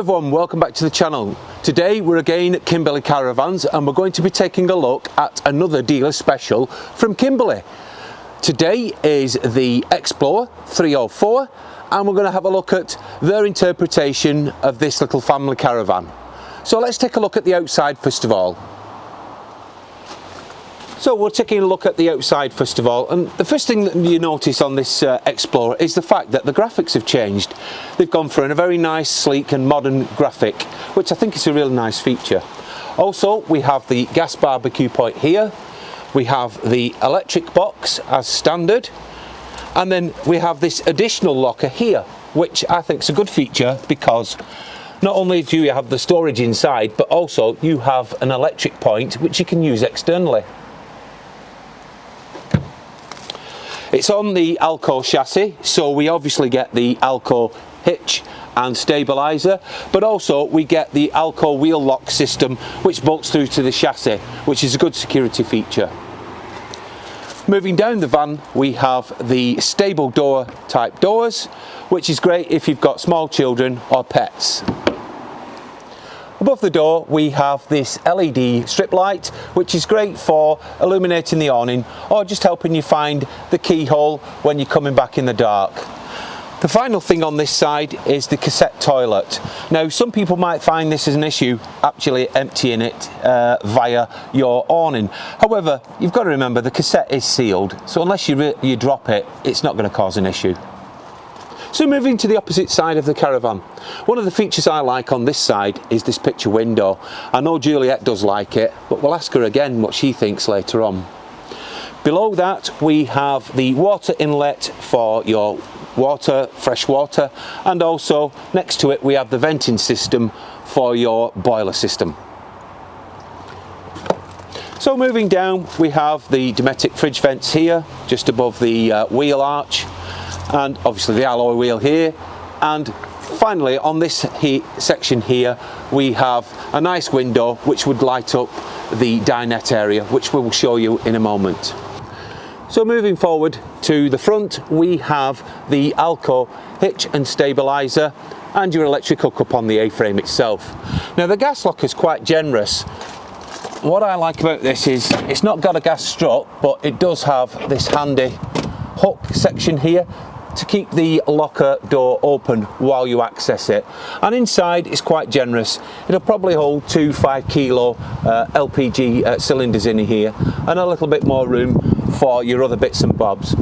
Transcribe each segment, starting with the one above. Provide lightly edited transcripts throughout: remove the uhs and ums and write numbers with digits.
everyone, welcome back to the channel. Today we're again at Kimberley Caravans and we're going to be taking a look at another dealer special from Kimberley. Today is the Xplore 304 and we're going to have a look at their interpretation of this little family caravan. So let's take a look at the outside first of all. So we're taking a look at the outside first of all, and the first thing that you notice on this Xplore is the fact that the graphics have changed. They've gone for a very nice, sleek and modern graphic, which I think is a really nice feature. Also, we have the gas barbecue point here, we have the electric box as standard, and then we have this additional locker here, which I think is a good feature because not only do you have the storage inside, but also you have an electric point which you can use externally. It's on the Alco chassis, so we obviously get the Alco hitch and stabiliser, but also we get the Alco wheel lock system which bolts through to the chassis, which is a good security feature. Moving down the van, we have the stable door type doors, which is great if you've got small children or pets. Above the door we have this LED strip light, which is great for illuminating the awning or just helping you find the keyhole when you're coming back in the dark. The final thing on this side is the cassette toilet. Now some people might find this as an issue actually emptying it via your awning. However, you've got to remember the cassette is sealed, so unless you drop it, it's not going to cause an issue. So moving to the opposite side of the caravan, one of the features I like on this side is this picture window. I know Juliet does like it, but we'll ask her again what she thinks later on. Below that we have the water inlet for your water, fresh water, and also next to it we have the venting system for your boiler system. So moving down we have the Dometic fridge vents here, just above the wheel arch, and obviously the alloy wheel here, and finally on this section here we have a nice window which would light up the dinette area, which we will show you in a moment. So moving forward to the front we have the Alco hitch and stabiliser and your electric hookup on the A-frame itself. Now the gas lock is quite generous. What I like about this is it's not got a gas strut, but it does have this handy hook section here to keep the locker door open while you access it, and inside is quite generous. It'll probably hold 2 5-kilo LPG cylinders in here and a little bit more room for your other bits and bobs.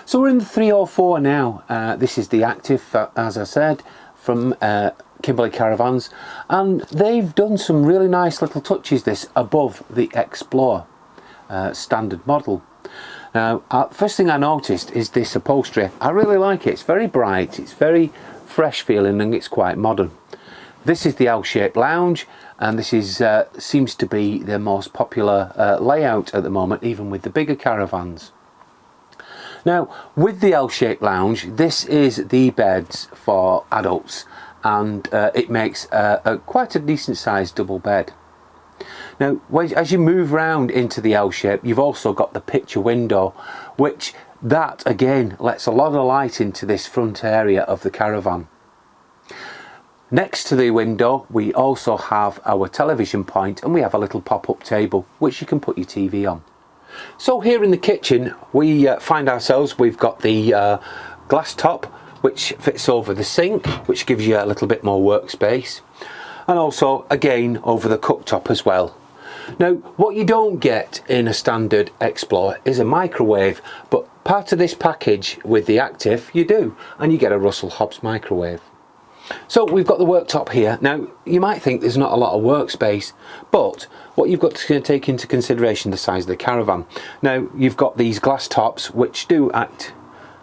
So we're in the 304 now. This is the Activ, as I said, from Kimberley Caravans, and they've done some really nice little touches this above the Xplore standard model. Now, first thing I noticed is this upholstery. I really like it. It's very bright, it's very fresh feeling, and it's quite modern. This is the L-shaped lounge, and this is seems to be the most popular layout at the moment, even with the bigger caravans. Now, with the L-shaped lounge, this is the beds for adults, and it makes quite a decent sized double bed. Now, as you move round into the L shape, you've also got the picture window, which that again lets a lot of light into this front area of the caravan. Next to the window, we also have our television point, and we have a little pop-up table which you can put your TV on. So here in the kitchen, we find ourselves, we've got the glass top which fits over the sink, which gives you a little bit more workspace, and also again over the cooktop as well. Now, what you don't get in a standard Xplore is a microwave, but part of this package with the Activ you do, and you get a Russell Hobbs microwave. So we've got the worktop here. Now, you might think there's not a lot of workspace, but what you've got to take into consideration the size of the caravan. Now, you've got these glass tops which do act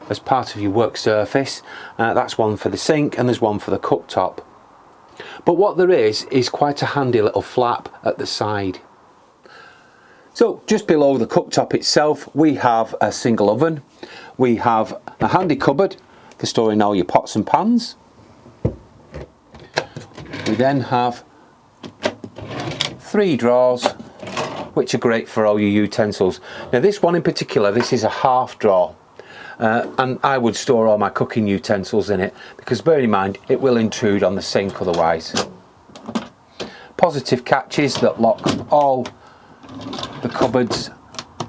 as part of your work surface. That's one for the sink, and there's one for the cooktop. But what there is quite a handy little flap at the side. So just below the cooktop itself, we have a single oven. We have a handy cupboard for storing all your pots and pans. We then have 3 drawers, which are great for all your utensils. Now, this one in particular, this is a half drawer, and I would store all my cooking utensils in it, because bear in mind it will intrude on the sink otherwise. Positive catches that lock all the cupboards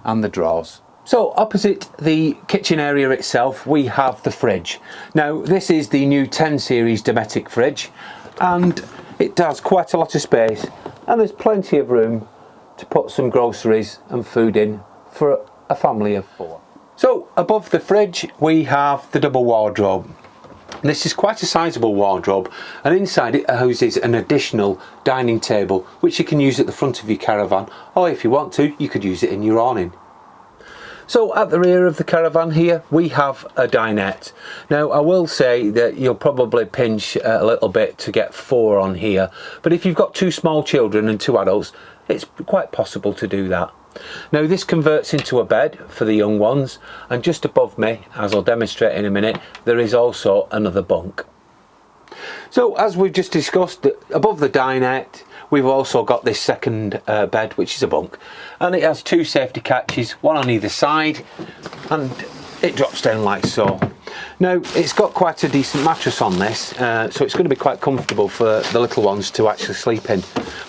and the drawers. So opposite the kitchen area itself, we have the fridge. Now, this is the new 10 series Dometic fridge, and it has quite a lot of space, and there's plenty of room to put some groceries and food in for a family of 4. So above the fridge we have the double wardrobe. This is quite a sizable wardrobe, and inside it houses an additional dining table which you can use at the front of your caravan, or if you want to, you could use it in your awning. So at the rear of the caravan here we have a dinette. Now, I will say that you'll probably pinch a little bit to get 4 on here, but if you've got 2 small children and 2 adults, it's quite possible to do that. Now, this converts into a bed for the young ones, and just above me, as I'll demonstrate in a minute, there is also another bunk. So as we've just discussed, above the dinette we've also got this second bed, which is a bunk, and it has 2 safety catches, one on either side, and it drops down like so. Now, it's got quite a decent mattress on this, so it's going to be quite comfortable for the little ones to actually sleep in.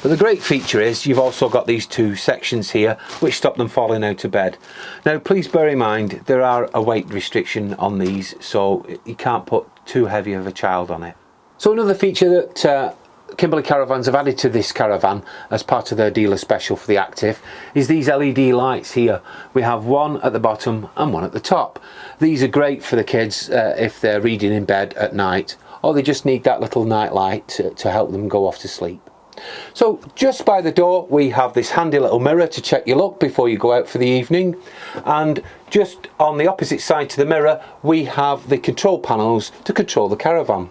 But the great feature is you've also got these 2 sections here which stop them falling out of bed. Now, please bear in mind there are a weight restriction on these, so you can't put too heavy of a child on it. So another feature that Kimberley Caravans have added to this caravan as part of their dealer special for the Activ is these LED lights here. We have one at the bottom and one at the top. These are great for the kids if they're reading in bed at night, or they just need that little night light to help them go off to sleep. So just by the door we have this handy little mirror to check your look before you go out for the evening, and just on the opposite side to the mirror we have the control panels to control the caravan.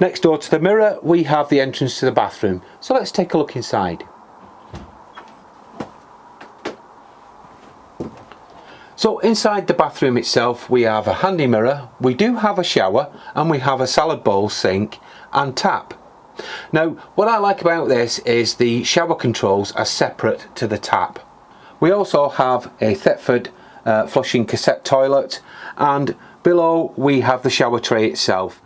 Next door to the mirror we have the entrance to the bathroom, so let's take a look inside. So inside the bathroom itself we have a handy mirror, we do have a shower, and we have a salad bowl, sink and tap. Now, what I like about this is the shower controls are separate to the tap. We also have a Thetford flushing cassette toilet, and below we have the shower tray itself.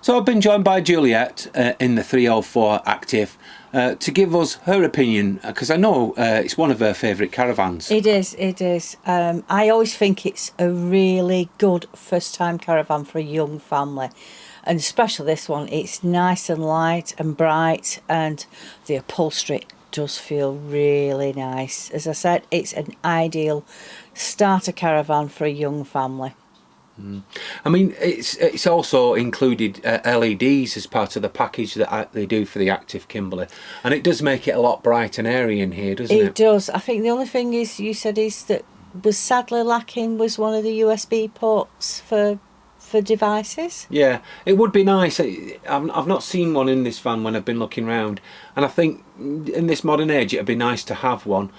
So I've been joined by Juliet in the 304 Activ to give us her opinion, because I know it's one of her favourite caravans. It is, it is. I always think it's a really good first time caravan for a young family, and especially this one. It's nice and light and bright, and the upholstery does feel really nice. As I said, it's an ideal starter caravan for a young family. I mean, it's also included LEDs as part of the package that they do for the Activ Kimberley, and it does make it a lot bright and airy in here, doesn't it? It does. I think the only thing is, you said, is that was sadly lacking was one of the USB ports for devices. Yeah, it would be nice. I've not seen one in this van when I've been looking around, and I think in this modern age it'd be nice to have one.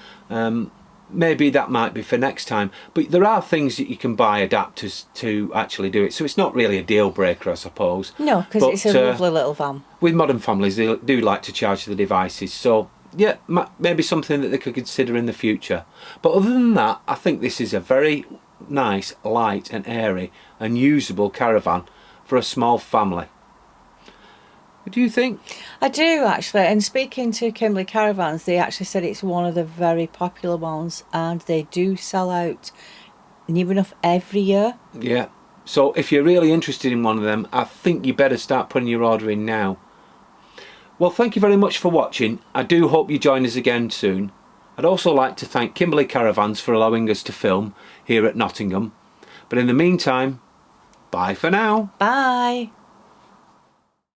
Maybe that might be for next time, but there are things that you can buy adapters to actually do it, so it's not really a deal breaker, I suppose. No, because it's a lovely little van. With modern families, they do like to charge the devices, so yeah, maybe something that they could consider in the future. But other than that, I think this is a very nice, light and airy and usable caravan for a small family. What do you think? I do, actually. And speaking to Kimberley Caravans, they actually said it's one of the very popular ones, and they do sell out near enough every year. Yeah. So if you're really interested in one of them, I think you better start putting your order in now. Well, thank you very much for watching. I do hope you join us again soon. I'd also like to thank Kimberley Caravans for allowing us to film here at Nottingham. But in the meantime, bye for now. Bye.